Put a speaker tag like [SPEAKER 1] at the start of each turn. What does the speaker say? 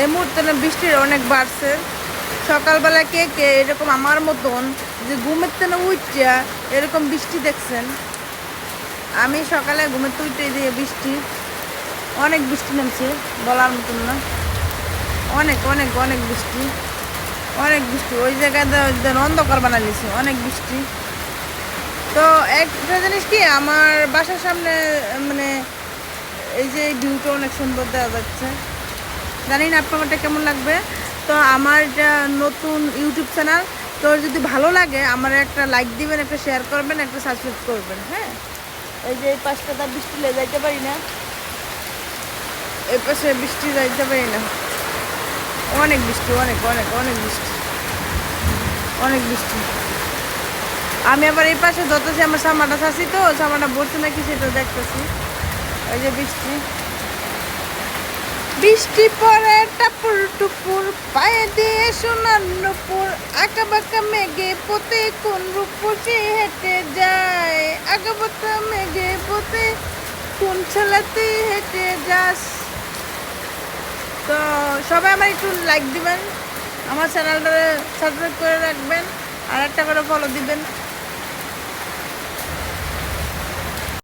[SPEAKER 1] এই মুহূর্তে না বৃষ্টির অনেক বাড়ছে। সকালবেলা কে কে এরকম আমার মতন যে ঘুমের থেকে উঠছা এরকম বৃষ্টি দেখছেন? আমি সকালে ঘুমের থেকে উঠে দিয়ে বৃষ্টি, অনেক বৃষ্টি নামছে, বলার মতন না। অনেক অনেক অনেক বৃষ্টি, অনেক বৃষ্টি। ওই জায়গাতে অন্ধকার বানালিছে, অনেক বৃষ্টি। তো একটা জিনিস কি, আমার বাসার সামনে মানে এই যে ভিউটা অনেক সুন্দর দেওয়া যাচ্ছে। জানি না আপনারটা কেমন লাগবে। তো আমার এটা নতুন ইউটিউব চ্যানেল, তো যদি ভালো লাগে আমার একটা লাইক দিবেন, একটা শেয়ার করবেন, একটা সাবস্ক্রাইব করবেন। হ্যাঁ, এই যে এই পাশটা তার বৃষ্টি যাইতে পারি না, এই পাশে বৃষ্টি যাইতে পারি না। অনেক বৃষ্টি, অনেক অনেক অনেক বৃষ্টি, অনেক বৃষ্টি। আমি আবার এই পাশে ধরতেছি, আমার সামাটা চাচ্ছি, তো সামাটা ভরছে নাকি সেটা দেখতেছি। ওই যে বৃষ্টি, বৃষ্টি পড়ে টাপুর টুপুর, পায়ে দিয়ে সোনার নুপুর, আঁকা বাঁকা মেঘে পথে কোন রূপসী হেঁটে যায়, আঁকা বাঁকা মেঘে পথে কোন ছেলেতে হেঁটে যাস। তো সবাই আমার একটু লাইক দিবেন, আমার চ্যানেলটা সাবস্ক্রাইব করে রাখবেন, আর একটা করে ফলো দিবেন।